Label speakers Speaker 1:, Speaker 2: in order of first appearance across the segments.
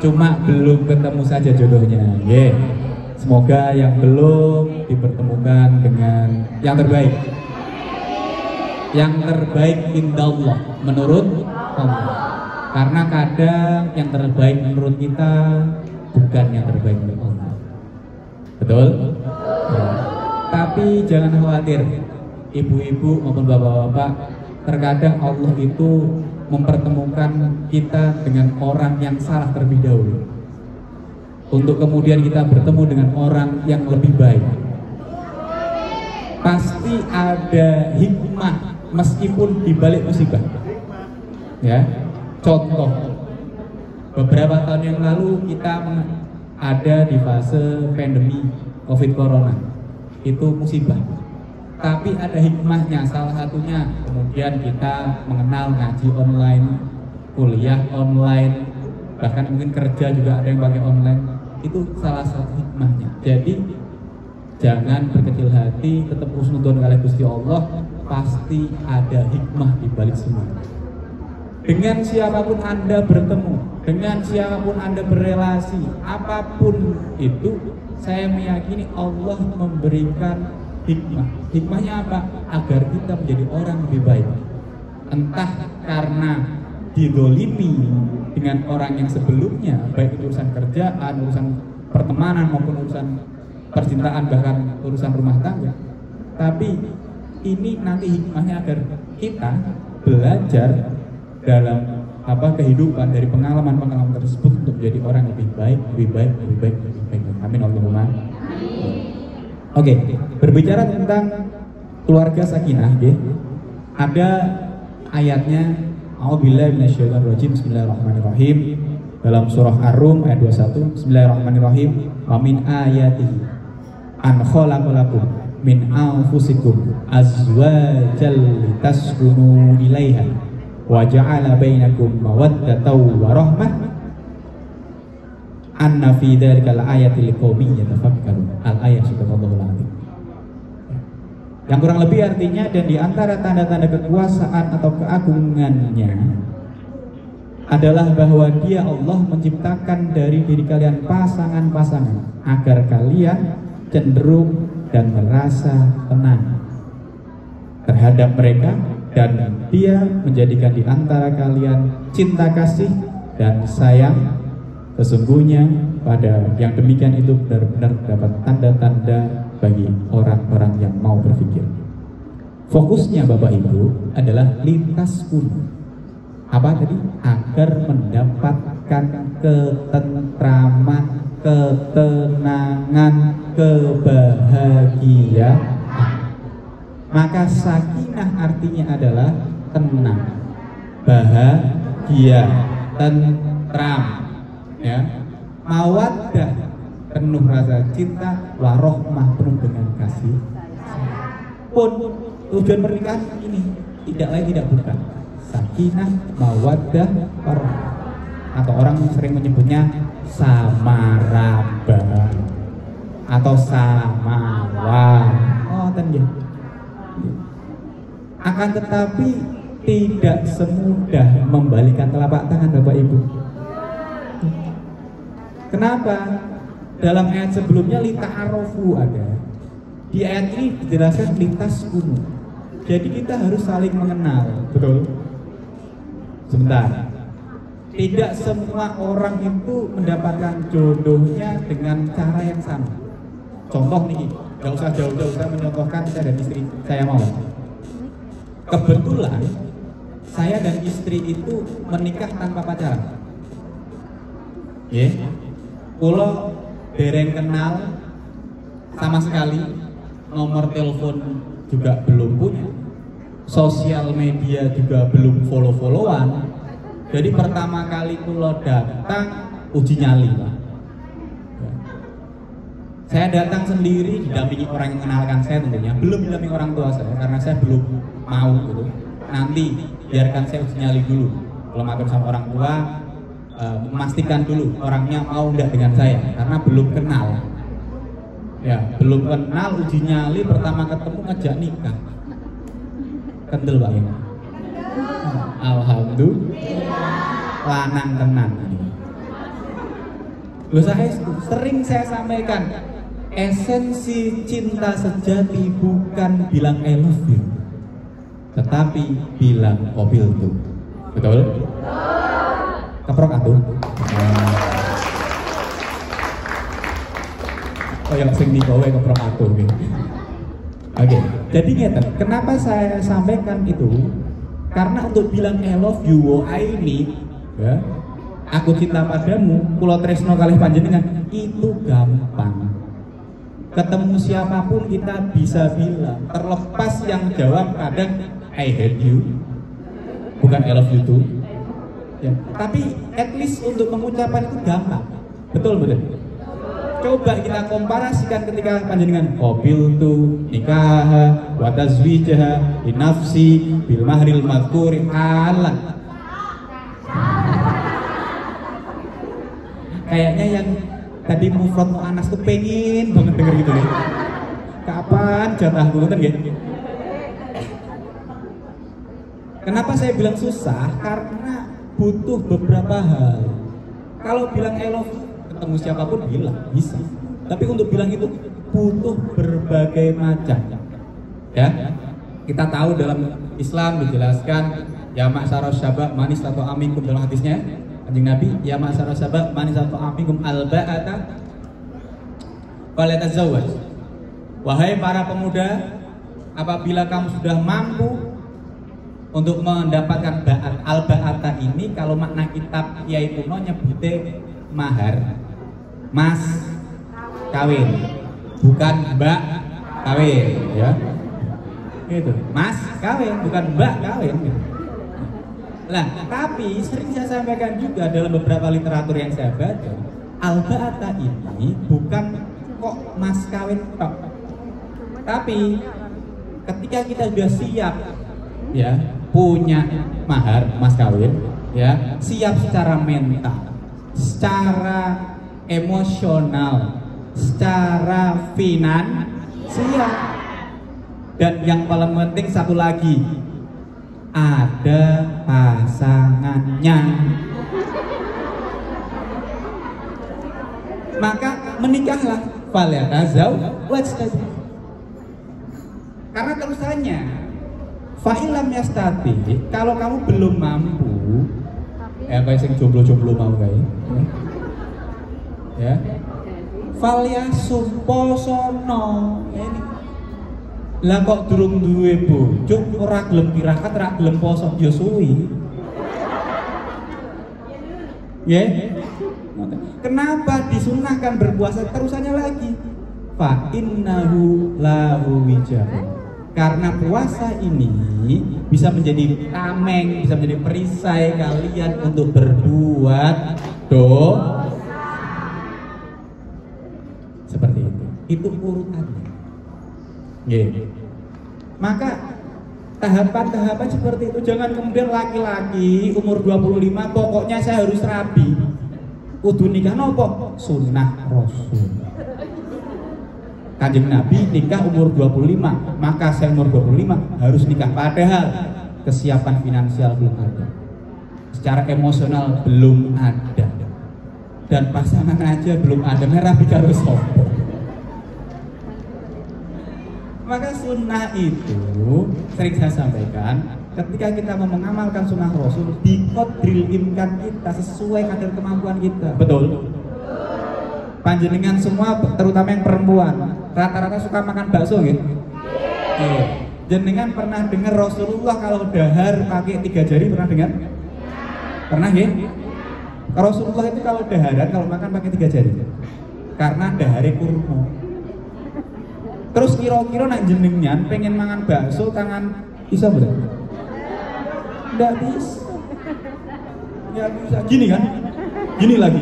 Speaker 1: cuma belum ketemu saja jodohnya. Semoga yang belum dipertemukan dengan yang terbaik. Yang terbaik indallah, menurut Allah. Karena kadang yang terbaik menurut kita bukan yang terbaik menurut Allah. Betul? Ya. Tapi jangan khawatir, ibu-ibu maupun bapak-bapak, terkadang Allah itu mempertemukan kita dengan orang yang salah terlebih dahulu, untuk kemudian kita bertemu dengan orang yang lebih baik. Pasti ada hikmah meskipun dibalik musibah. Ya, contoh, beberapa tahun yang lalu kita ada di fase pandemi COVID Corona, itu musibah. Tapi ada hikmahnya, salah satunya kemudian kita mengenal ngaji online, kuliah online, bahkan mungkin kerja juga ada yang pakai online. Itu salah satu hikmahnya. Jadi jangan berkecil hati, tetap husnudon oleh Gusti Allah, pasti ada hikmah di balik semua. Dengan siapapun Anda bertemu, dengan siapapun Anda berelasi, apapun itu, saya meyakini Allah memberikan hikmah. Hikmahnya apa? Agar kita menjadi orang lebih baik. Entah karena didolimi dengan orang yang sebelumnya, baik itu urusan kerjaan, urusan pertemanan maupun urusan percintaan, bahkan urusan rumah tangga. Tapi ini nanti hikmahnya agar kita belajar dalam kehidupan dari pengalaman-pengalaman tersebut untuk menjadi orang lebih baik, lebih baik, lebih baik, lebih baik. Amin Allahumma. Oke, berbicara tentang keluarga sakinah, ada ayatnya. A'udzubillahi minasyaitonirrajim. Bismillahirrahmanirrahim. Dalam surah Ar-Rum ayat 21. Bismillahirrahmanirrahim. Wa min ayatihi an khalaqalakum min anfusikum azwajal litaskunu ilaiha wa ja'ala bainakum mawaddatan wa rahmah. Anna fi dzalika al-ayati liqaumin yatafakkarun. Al-ayat subhanallahul azim. Yang kurang lebih artinya, dan di antara tanda-tanda kekuasaan atau keagungannya adalah bahwa Dia Allah menciptakan dari diri kalian pasangan-pasangan agar kalian cenderung dan merasa tenang terhadap mereka, dan Dia menjadikan di antara kalian cinta kasih dan sayang. Sesungguhnya pada yang demikian itu benar-benar dapat tanda-tanda bagi orang-orang yang mau berpikir. Fokusnya Bapak Ibu adalah lintas kuno. Apa tadi? Agar mendapatkan ketentraman, ketenangan, kebahagiaan. Maka sakinah artinya adalah tenang, bahagia, tentram, ya, mawaddah penuh rasa cinta, warohmah penuh dengan kasih. Pun tujuan pernikahan ini tidak lain tidak bukan sakinah, mawaddah, warohmah, atau orang sering menyebutnya samaraba atau samawa. Oh, ya. Akan tetapi tidak semudah membalikan telapak tangan Bapak Ibu. Kenapa? Dalam ayat sebelumnya lita'arofu ada. Di ayat ini dijelaskan lintas kuno. Jadi kita harus saling mengenal. Betul? Sebentar. Tidak semua orang itu mendapatkan jodohnya dengan cara yang sama. Contoh nih, gak usah jauh-jauh, saya mencontohkan saya dan istri saya mau. Kebetulan saya dan istri itu menikah tanpa pacaran. Kalau dereng kenal sama sekali, nomor telepon juga belum punya, sosial media juga belum follow-followan. Jadi pertama kali kulo datang uji nyali, Pak. Saya datang sendiri didampingi orang yang mengenalkan saya tentunya, belum didampingi orang tua saya karena saya belum mau gitu. Nanti biarkan saya uji nyali dulu. Kalau matur sama orang tua, memastikan dulu orangnya mau enggak dengan saya karena belum kenal. Ya, belum kenal, uji nyali, pertama ketemu ngajak nikah. Kendel Pak ini. Alhamdulillah. Lanang tenan ini. Loh, sering saya sampaikan, esensi cinta sejati bukan bilang I love you, tetapi bilang mobil tuh. Betul? Keprok atuh. Oh yang sing dibawa keprok atuh gitu. Oke, jadi ngeten, kenapa saya sampaikan itu? Karena untuk bilang I love you, I need, ya, aku cinta padamu, kula tresno kalih panjenengan, itu gampang. Ketemu siapapun kita bisa bilang, terlepas yang jawab kadang I hate you, bukan I love you too. Ya, tapi at least untuk mengucapkan itu gampang. Betul betul. Coba kita komparasikan ketika panjenengan qabil tu nikah wa tazwijah bi nafsi bil mahril madhkur ala. Kayaknya yang tadi mufrad mu'annas tuh pengen banget denger gitu nih. Kapan jatahku kan gitu. Kenapa saya bilang susah? Karena butuh beberapa hal. Kalau bilang I love you, ketemu siapapun bilang bisa, tapi untuk bilang itu butuh berbagai macam, ya. Kita tahu dalam Islam dijelaskan ya ma'syaras syabab manis atau aminkum, dalam hadisnya Kanjeng Nabi, ya ma'syaras syabab manis atau aminkum alba'ata falyatazawwaj. Wahai para pemuda, apabila kamu sudah mampu untuk mendapatkan ba'at, al-ba'ata ini kalau makna kitab Kiai kuno nyebute mahar, mas kawin, bukan mbak kawin, ya. Itu mas kawin, bukan mbak kawin. Nah, tapi sering saya sampaikan juga dalam beberapa literatur yang saya baca, al-ba'ata ini bukan kok mas kawin tok. Tapi ketika kita sudah siap, ya, punya mahar mas kawin, ya, siap secara mental, secara emosional, secara finansial, dan yang paling penting satu lagi, ada pasangannya. Maka menikahlah, falyatazawwaj. Karena terusannya fa'ilam yastati, kalau kamu belum mampu, kayak sing jomblo-jomblo mau kayak, ya, falyasum posono. Ini lah kok durung duwe bojo, ora gelem tirakat, ora gelem poso ya suwi. Ya. Kenapa disunahkan berpuasa? Terusannya lagi, fa innahu lahu wijah. Karena puasa ini bisa menjadi tameng, bisa menjadi perisai kalian untuk berbuat dosa. Seperti itu. Itu urutannya. Yeah. Maka tahapan-tahapan seperti itu, jangan kemudian laki-laki umur 25 pokoknya saya harus rabi. Kudu nikah nopo? Sunnah Rasul. Kanjeng Nabi nikah umur 25, maka saya umur 25 harus nikah, padahal kesiapan finansial belum ada, secara emosional belum ada, dan pasangan aja belum ada, merah bicara sopo. Maka sunnah itu sering saya sampaikan, ketika kita mau mengamalkan sunnah Rasul, biqadril imkan kita, sesuai kadar kemampuan kita. Betul? Panjenengan semua, terutama yang perempuan, rata-rata suka makan bakso gitu. Jenengan pernah dengar Rasulullah kalau dahar pakai 3 jari, pernah dengar? Pernah ya? Rasulullah itu kalau daharan, kalau makan pakai 3 jari, karena dahare kurma. Terus kira-kira nak jenengan pengen mangan bakso tangan bisa berarti? Nggak bisa. Nggak bisa. Gini kan? Gini lagi.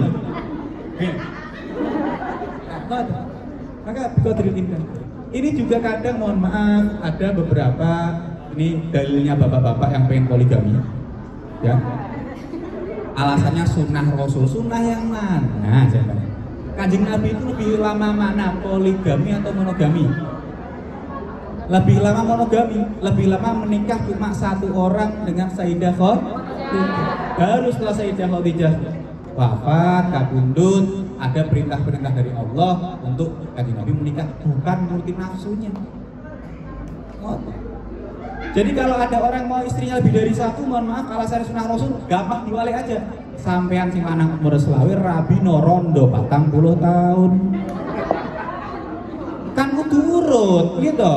Speaker 1: Maka biqadrilkan. Ini juga kadang, mohon maaf, ada beberapa, ini dalilnya bapak-bapak yang pengen poligami, ya. Alasannya sunnah Rasul. Sunnah yang mana? Kanjeng Nabi itu lebih lama mana, poligami atau monogami? Lebih lama monogami, lebih lama menikah cuma 1 orang dengan Sayyidah Khadijah. Baru setelah Sayyidah Khadijah wafat, kabundut, ada perintah-perintah dari Allah untuk kanjeng Nabi menikah, bukan nurutin nafsunya. Jadi kalau ada orang mau istrinya lebih dari satu, mohon maaf, alasan sunah Rasul, gampang diwalik aja. Sampean sing lanang umur selawe rabi rondo 40 tahun. Kan kudu urut, gitu.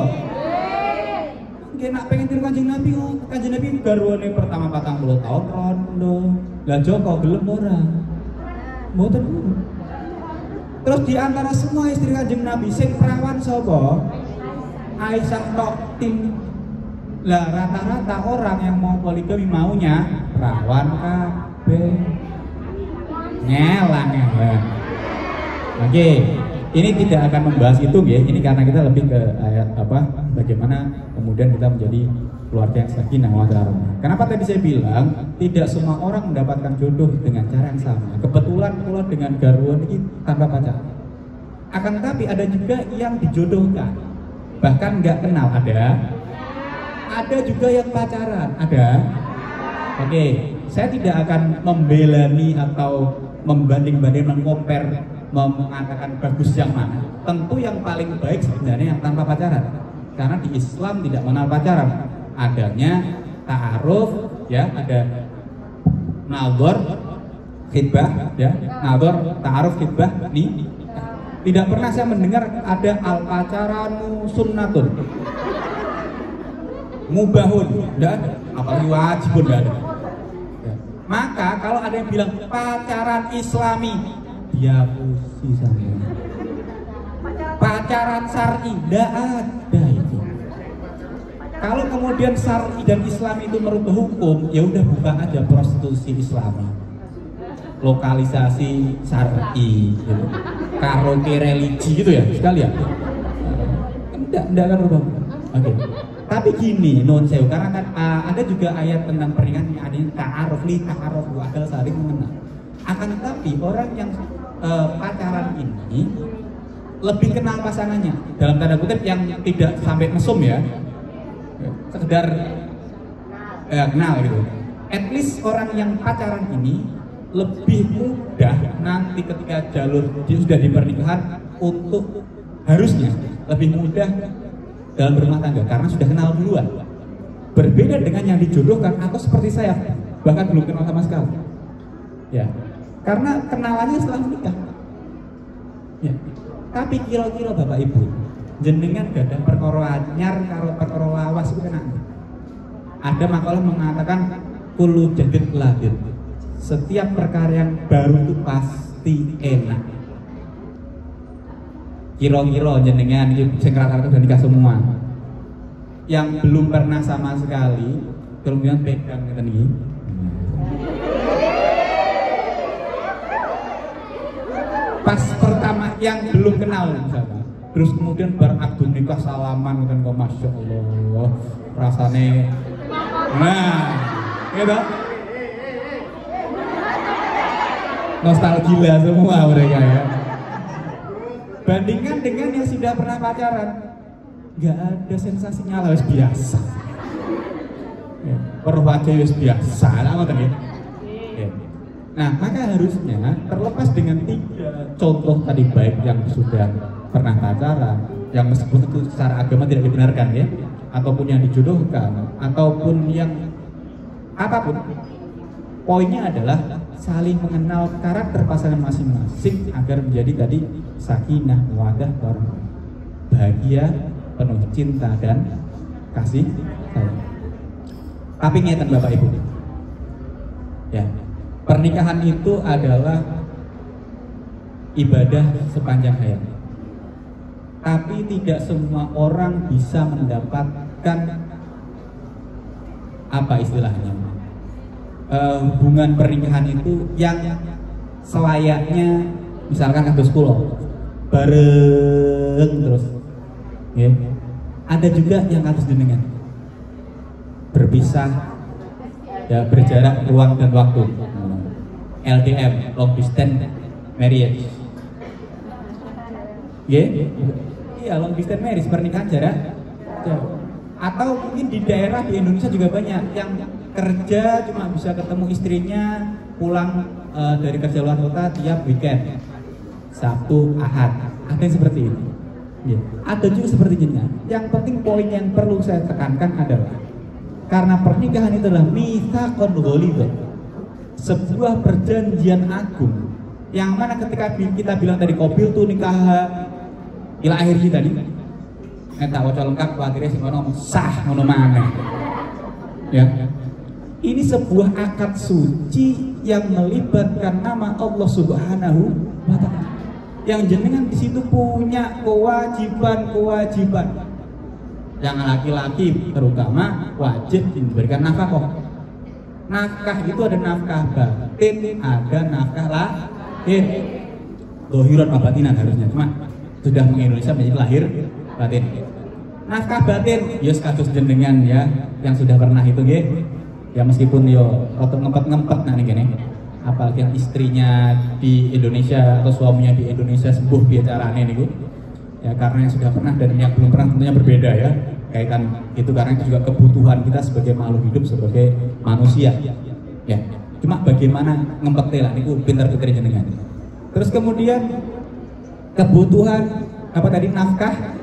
Speaker 1: Nggih nak pengen tiru Kanjeng Nabi, Kanjeng Nabi garwane pertama 40 tahun rondo. Lah Joko gelem ora? Mboten. Terus di antara semua istri Kanjeng Nabi sing perawan sapa? Aisyah tok tim. Lah rata-rata orang yang mau poligami maunya perawan kabeh. Nyelang. Oke, ini tidak akan membahas itu ya. Ini karena kita lebih ke ayat apa? Bagaimana kemudian kita menjadi keluarga yang sakinah mawaddah. Kenapa tadi saya bilang tidak semua orang mendapatkan jodoh dengan cara yang sama. Kebetulan pula dengan garwan ini tanpa pacar. Akan tetapi ada juga yang dijodohkan, bahkan nggak kenal ada. Ada juga yang pacaran, ada. Oke, saya tidak akan membelani atau membanding-banding, mengkompar, mengatakan bagus yang mana. Tentu yang paling baik sebenarnya yang tanpa pacaran, karena di Islam tidak mengenal pacaran. Adanya ta'aruf, ya, ada nazar, khitbah, ya, nazar, ta'aruf, khitbah. Nih, tidak pernah saya mendengar ada al-pacaranu sunnatun, mubahun, tidak ada, apalagi wajib pun tidak ada. Ya. Maka kalau ada yang bilang pacaran Islami, dia pusi saya. Pacaran syar'i, tidak ada itu. Kalau kemudian syar'i dan Islami itu merubah hukum, ya udah buka aja prostitusi Islami, lokalisasi syar'i, gitu. Karaoke religi gitu ya sekalian. Tidak akan berubah. Oke. Tapi gini, non sewu, karena kan ada juga ayat tentang pernikahan yang ada ta'aruf, li ta'aruf, agar saling mengenal. Akan tetapi orang yang pacaran ini lebih kenal pasangannya, dalam tanda kutip yang tidak sampai mesum ya, sekedar kenal gitu. At least orang yang pacaran ini lebih mudah nanti ketika jalur dia sudah di pernikahan untuk harusnya lebih mudah dalam berumah tangga karena sudah kenal duluan. Berbeda dengan yang dijodohkan atau seperti saya bahkan belum kenal sama sekali. Ya, karena kenalannya setelah menikah. Ya. Tapi kira-kira Bapak Ibu, jenengan gadah perkara anyar karo perkara lawas itu kena. Ada makalah mengatakan kullu jadid ladid. Setiap perkara yang baru itu pasti enak. Kira-kira jenengan sing rata-rata udah nikah semua. Yang belum pernah sama sekali, kemudian pegang ngeten iki. Pas pertama yang belum kenal misalnya, terus kemudian berakdu nikah salaman kan kok masya Allah rasane, nah, gitu. Nostalgia semua mereka ya. Bandingkan dengan yang sudah pernah pacaran, nggak ada sensasinya lah, biasa. Ya, perwajah biasa, lah ya. Nah, maka harusnya terlepas dengan 3 contoh tadi baik yang sudah pernah pacaran, yang meskipun itu secara agama tidak dibenarkan ya, ataupun yang dijodohkan, ataupun yang apapun, poinnya adalah saling mengenal karakter pasangan masing-masing agar menjadi tadi sakinah, mawaddah, warahmah, bahagia, penuh cinta dan kasih sayang. Tapi ngeten Bapak Ibu, ya. Pernikahan itu adalah ibadah sepanjang hayat. Tapi tidak semua orang bisa mendapatkan apa istilahnya hubungan pernikahan itu yang selayaknya misalkan kados kula bareng terus. Ya. Ada juga yang kados jenengan berpisah ya, berjarak ruang dan waktu. LDM, long distance marriage. Iya, long distance marriage, pernikahan jarak jauh. Atau mungkin di daerah di Indonesia juga banyak yang kerja cuma bisa ketemu istrinya pulang dari kerja luar kota tiap weekend, Sabtu, Ahad. Ada yang seperti ini. Ya. Ada juga seperti ini. Yang penting poin yang perlu saya tekankan adalah karena pernikahan itu adalah mitsaqun ghalidh, sebuah perjanjian agung yang mana ketika kita bilang tadi qabil tu nikah ila akhir tadi tak waca lengkap akhirnya sing ngono sah ngono maneh. Ya. Ini sebuah akad suci yang melibatkan nama Allah Subhanahu wa Ta'ala. Yang jenengan di situ punya kewajiban. Yang laki-laki terutama wajib diberikan nafkah. Nafkah itu ada nafkah batin, ada nafkah lahir. Dohiran batinan harusnya, cuma sudah mengindonesia menjadi lahir batin. Nafkah batin, ya kasus jenengan ya, yang sudah pernah itu nggih. Ya meskipun yo rotok ngempet nah nih gini. Apalagi yang istrinya di Indonesia atau suaminya di Indonesia sembuh bicaranya nih, ya karena yang sudah pernah dan yang belum pernah tentunya berbeda ya kaitan itu, karena itu juga kebutuhan kita sebagai makhluk hidup, sebagai manusia ya. Cuma bagaimana ngempet lah niku pinter-pinter jenengan. Terus kemudian kebutuhan apa tadi, nafkah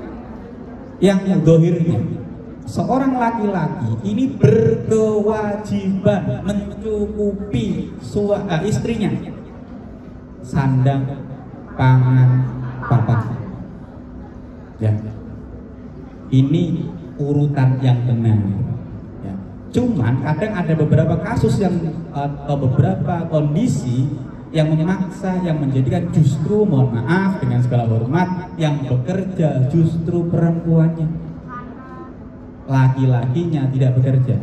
Speaker 1: yang dohirnya. Seorang laki-laki ini berkewajiban mencukupi istrinya sandang, pangan, papan. Ya. Ini urutan yang benar. Ya. Cuman kadang ada beberapa kasus yang atau beberapa kondisi yang memaksa, yang menjadikan justru mohon maaf dengan segala hormat yang bekerja justru perempuannya. Laki-lakinya tidak bekerja.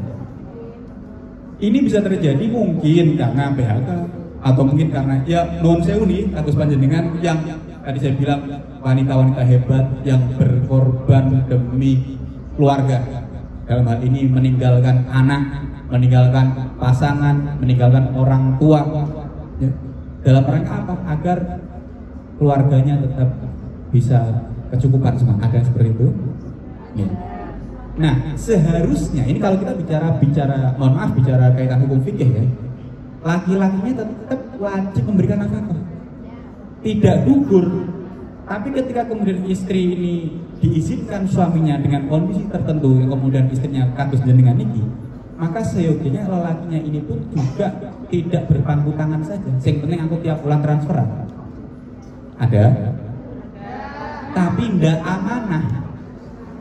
Speaker 1: Ini bisa terjadi mungkin karena PHK atau mungkin karena ya non sewu nih kasus panjenengan yang tadi saya bilang wanita-wanita hebat yang berkorban demi keluarga. Dalam hal ini meninggalkan anak, meninggalkan pasangan, meninggalkan orang tua. Ya. Dalam rangka apa? Agar keluarganya tetap bisa kecukupan semua. Ada seperti itu. Ya. Nah, seharusnya ini kalau kita bicara mohon maaf bicara kaitan hukum fikih ya, laki-lakinya tetap wajib memberikan nafkah, tidak gugur. Tapi ketika kemudian istri ini diizinkan suaminya dengan kondisi tertentu yang kemudian istrinya kados jenengan niki, maka seyogianya lelakinya ini pun juga tidak berpangku tangan saja. Yang penting aku tiap bulan transferan. Ada. Tapi ndak amanah.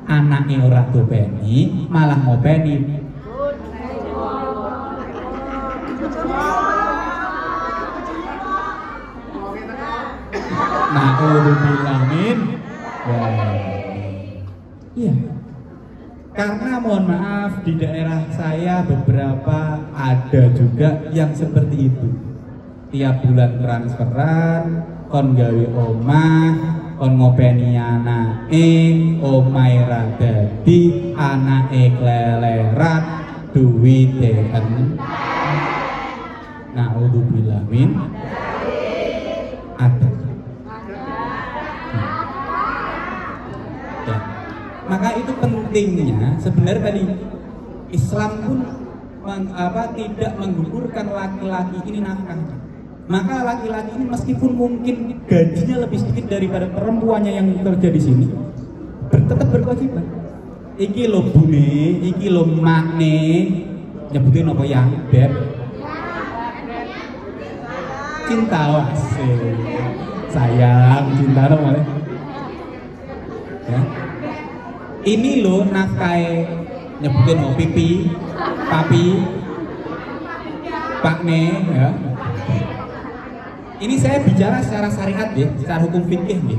Speaker 1: Anaknya ora dopeni, malah ngopeni. Nah, udah bilangin, iya. Karena mohon maaf di daerah saya beberapa ada juga yang seperti itu. Tiap bulan transferan, kon gawe omah, kon ngopeni anake, omahe ra dadi, anake kleleran, duwite entek. Naudzubillah min ada. Ya. Maka itu pentingnya sebenarnya tadi Islam pun tidak menggugurkan laki-laki ini nafkah. Maka laki-laki ini meskipun mungkin gajinya lebih sedikit daripada perempuannya yang kerja di sini, tetap berkewajiban. Iki lo bune, iki lo makne, nyebutin apa yang beb? Cinta wase, sayang, cinta apa? Ya. Ini lo nafkai nyebutin apa pipi, papi, pakne, ya. Ini saya bicara secara syariat ya, secara hukum fikih ya.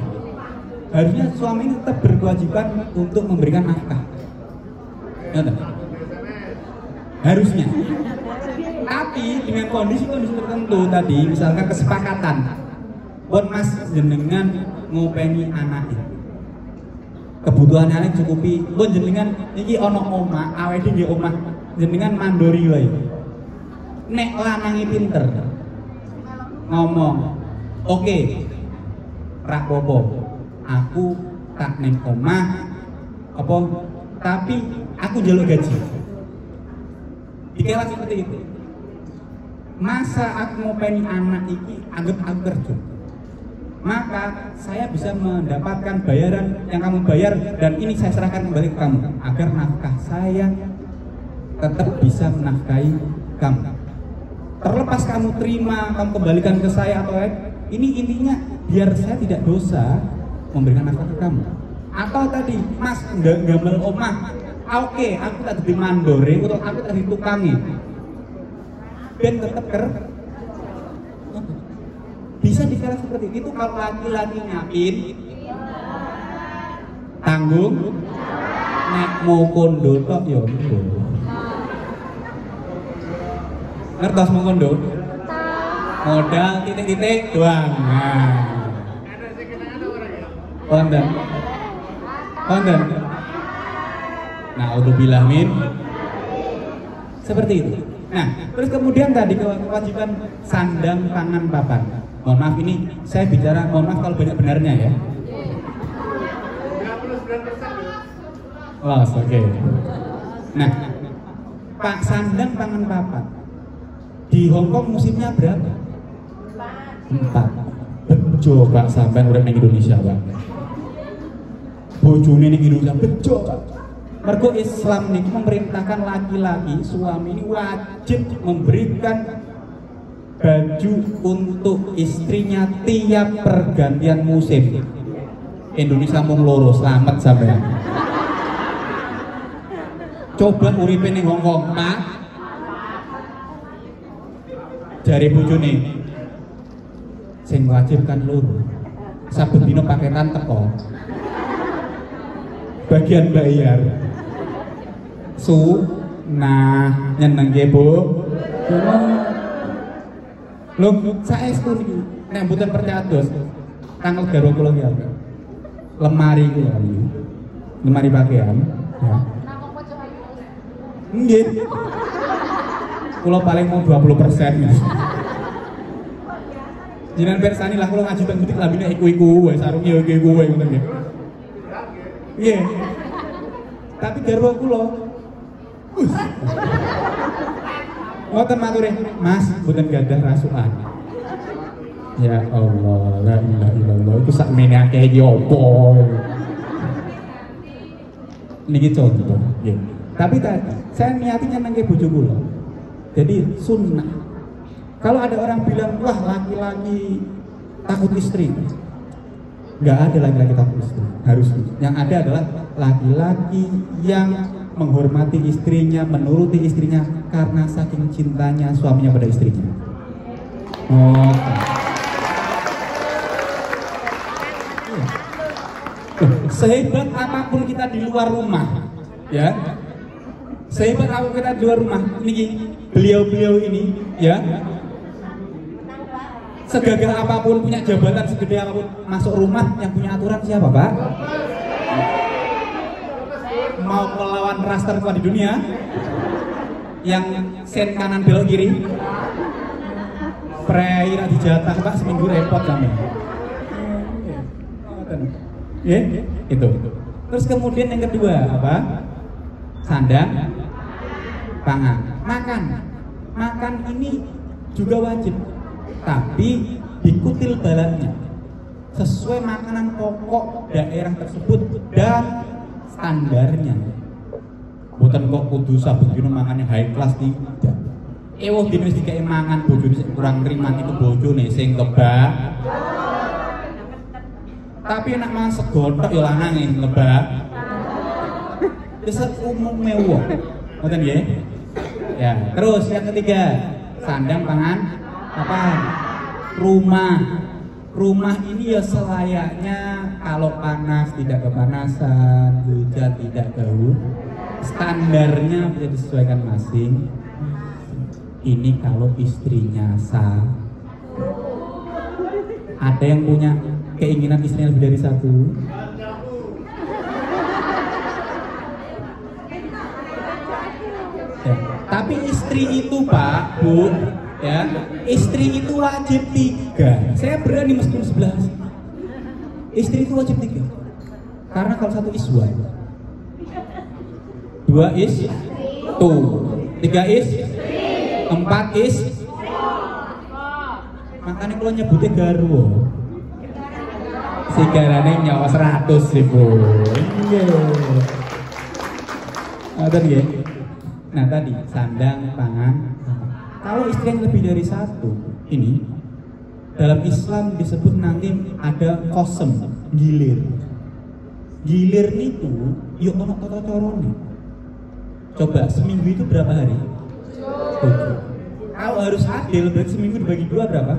Speaker 1: Harusnya suami tetap berkewajiban untuk memberikan nafkah. Harusnya. Tapi dengan kondisi-kondisi tertentu tadi, misalkan kesepakatan, buat mas jenengan ngopeni anaknya, kebutuhan anak cukupi, buat jenengan iki ono omah, awake dhewe omah, jenengan mandori wae. Nek lanangi pinter. Ngomong, oke, rak bobo, aku tak neng omah, apa? Tapi aku jaluk gaji. Dikira seperti itu. masa aku ngopeni anak iki anggap aku kerja, maka saya bisa mendapatkan bayaran yang kamu bayar dan ini saya serahkan kembali ke kamu agar nafkah saya tetap bisa menafkahi kamu. Terlepas kamu terima, kamu kembalikan ke saya atau ini intinya biar saya tidak dosa memberikan nafkah ke kamu. Atau tadi mas gamel omah, oke, aku tak jadi mandore atau aku tak ditukangi ben tetap bisa dikira seperti itu. Kalau laki-laki nyapin tanggung nek mau kondo tok yo ngertos mau kondo modal titik-titik doang. Konten nah untuk bilamin seperti itu. Nah terus kemudian tadi kewajiban sandang pangan papan. Mohon maaf ini saya bicara, mohon maaf kalau banyak benarnya ya. Oh, oke. Nah, Pak sandang pangan papan di Hongkong musimnya berapa? 4. Bejo Pak sampean urip ning Indonesia Pak. Bojone ning Indonesia bejo Pak. Mergo Islam niku memerintahkan laki-laki suami ini wajib memberikan baju untuk istrinya tiap pergantian musim. Indonesia mung loro, selamat sampean. Coba uripe ning Hongkong, Pak. Jare bojone sing wajib kan loro. Saben dina paketan teko. Bagian bayar. Nah, nyenengke, Bu. Lho, saestu niki nek mboten percaya dos tanggal garwa kula ki apa? Lemari kula iki. Lemari pakaian, ya. Nggih. Kula paling mau 20%. Jenengan persani lah kula ngaji teng butik lambine iku-iku wae, sarunge yo iku wae ngoten nggih. Nggih. Tapi garwa kula ngoten mature, Mas, mboten gadah rasukan. Ya Allah, la ilaha illallah. Iku sakmene akeh iki opo? Niki contoh, nggih. Tapi tadi saya niatinya nangke bojo kula. Jadi sunnah. Kalau ada orang bilang, wah laki-laki takut istri, nggak ada laki-laki takut istri. Harus. Yang ada adalah laki-laki yang menghormati istrinya, menuruti istrinya karena saking cintanya suaminya pada istrinya. Oh. Sehebat apapun kita di luar rumah, ya. Sehebat apapun kita di luar rumah, ini beliau-beliau ini, ya. Segagah apapun, punya jabatan segede apapun, masuk rumah yang punya aturan siapa, Pak? Mau melawan ras tertua di dunia yang sen kanan belok kiri prei ra dijatah Pak seminggu repot kami ya itu. Terus kemudian yang kedua apa? Sandang pangan. Makan ini juga wajib tapi dikutil balannya sesuai makanan pokok daerah tersebut dan standarnya. Bukan kok kudu saben dino mangan high class tidak. Ewo dino wis dikek mangan bojone sing kurang riman itu bojone sing kebak. Tapi enak mangan sego tok ya lanange lebak. Wis umume wong. Ngoten nggih? Ya, terus yang ketiga, sandang pangan apa? Rumah ini ya selayaknya kalau panas tidak kepanasan, hujan tidak kehujanan, standarnya bisa disesuaikan masing. Ini kalau istrinya sah. Ada yang punya keinginan istrinya lebih dari satu? Ya. Tapi istri itu Pak, Bu, ya, istri itu wajib 3. Saya berani meskipun 11. Istri itu wajib 3. Karena kalau 1 is 1, 2 is 2, 3 is 4 is Makanya kalau nyebutnya garwo. Sigarane nyawa 100 sih bu. Iya. Tadi ya. Nah tadi sandang, pangan. Kalau istri yang lebih dari satu, ini dalam Islam disebut nanti ada kosem, gilir. Gilir itu, yuk ono tata carane. Coba seminggu itu berapa hari? 7. Kalau harus adil, berarti seminggu dibagi 2 berapa?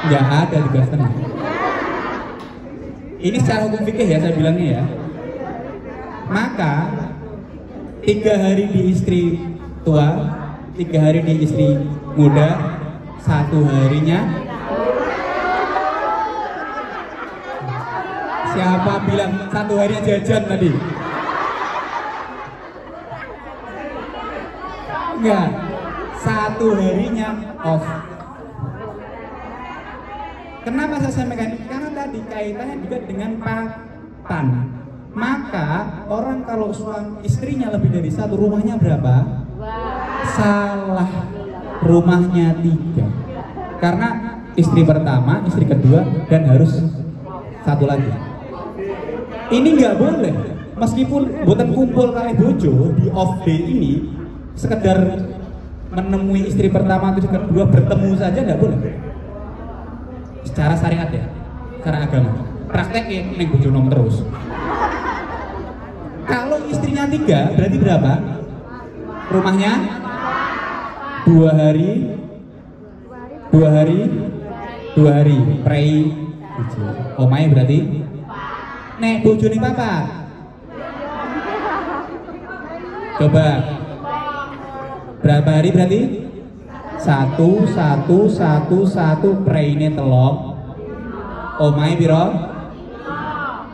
Speaker 1: Nggak ada 3,5. Ini secara hukum fikih ya saya bilangnya ya. Maka 3 hari di istri tua, 3 hari di istri muda, 1 harinya. Siapa bilang 1 harinya jajan tadi? Enggak, 1 harinya off. Kenapa saya sampaikan? Karena tadi kaitannya juga dengan papan. Maka orang kalau suami istrinya lebih dari 1, rumahnya berapa? Salah, rumahnya 3. Karena istri pertama, istri kedua, dan harus 1 lagi. Ini nggak boleh. Meskipun buatan kumpul kali bojo di off day ini, sekedar menemui istri pertama atau istri kedua bertemu saja nggak boleh. Secara syariat ya, secara agama. Prakteknya neng bojo nom terus. Kalau istrinya 3, berarti berapa? Rumahnya 2 hari, 2 hari, 2 hari. Prei, omai berarti. Nek bojo nih papa. Coba. Berapa hari berarti? 1, 1, 1, 1. Prei ini telok. Omai piro?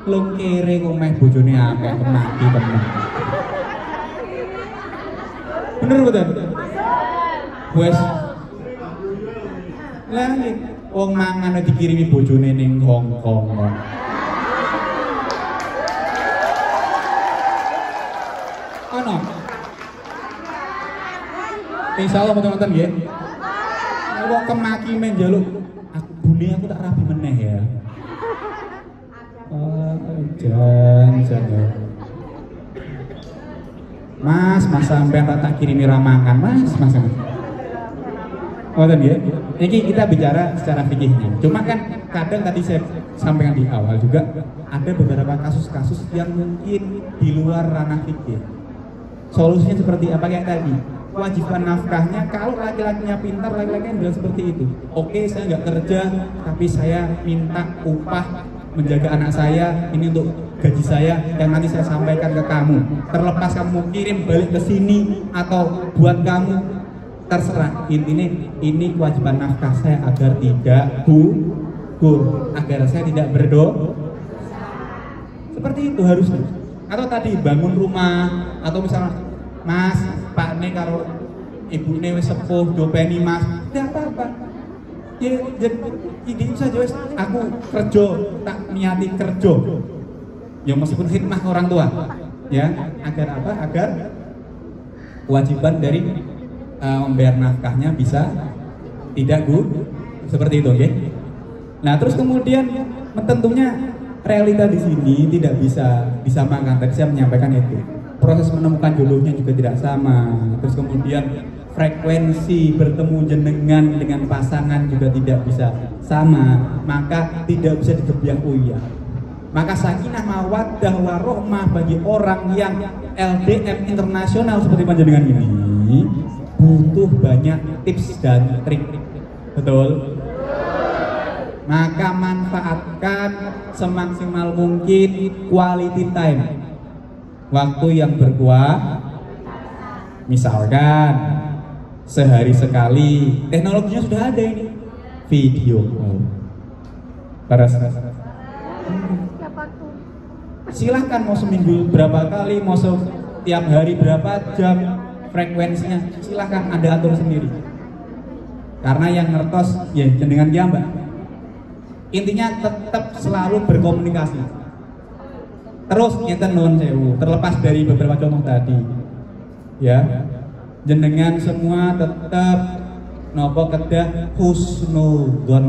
Speaker 1: Lung kere ngomeh bojone akeh kemaki temen. Bener betul? Wes. Lah wong mangan dikirimi bojone ning Hongkong. Ono. Insyaallah teman-teman nggih. Kok kemaki men njaluk aku bune aku tak rabi meneh ya. Jangan. Mas sampean tak kirimi ramangan, Mas. Oh tadi ya. Ini kita bicara secara fikihnya. Cuma kan kadang tadi saya sampaikan di awal juga ada beberapa kasus-kasus yang mungkin di luar ranah fikih. Solusinya seperti apa kayak tadi? Kewajiban nafkahnya kalau laki-lakinya pintar, laki-lakinya bilang seperti itu. Oke, saya nggak kerja, tapi saya minta upah menjaga anak saya, ini untuk gaji saya yang nanti saya sampaikan ke kamu. Terlepas kamu kirim balik ke sini atau buat kamu, terserah. Intinya ini kewajiban nafkah saya agar tidak gugur, agar saya tidak berdosa. Seperti itu harusnya. Atau tadi bangun rumah, atau misalnya Mas, Pak ne karo ibu ne wis sepuh dopeni Mas, tidak apa-apa. Ya, jadi saja wes aku kerja, tak niati kerja. Ya meskipun khidmah orang tua, ya agar apa? Agar kewajiban dari membayar nafkahnya bisa tidak gugur seperti itu, oke? Nah terus kemudian tentunya realita di sini tidak bisa disamakan. Tadi saya menyampaikan itu. Proses menemukan jodohnya juga tidak sama. Terus kemudian frekuensi bertemu jenengan dengan pasangan juga tidak bisa sama. Maka tidak bisa digebiah uyah. Maka sakinah mawaddah warohmah bagi orang yang LDM internasional seperti panjenengan ini butuh banyak tips dan trik. Betul? Maka manfaatkan semaksimal mungkin quality time. Waktu yang berkuah, misalkan sehari sekali, teknologinya sudah ada ini, video call. Silahkan mau seminggu berapa kali, mau setiap hari berapa jam, frekuensinya silahkan Anda atur sendiri. Karena yang ngertos ya jenengan dia mbak. Intinya tetap selalu berkomunikasi. Terus ngeten nuwun sewu, terlepas dari beberapa contoh tadi, ya jenengan semua tetap nopo kedah husnudzon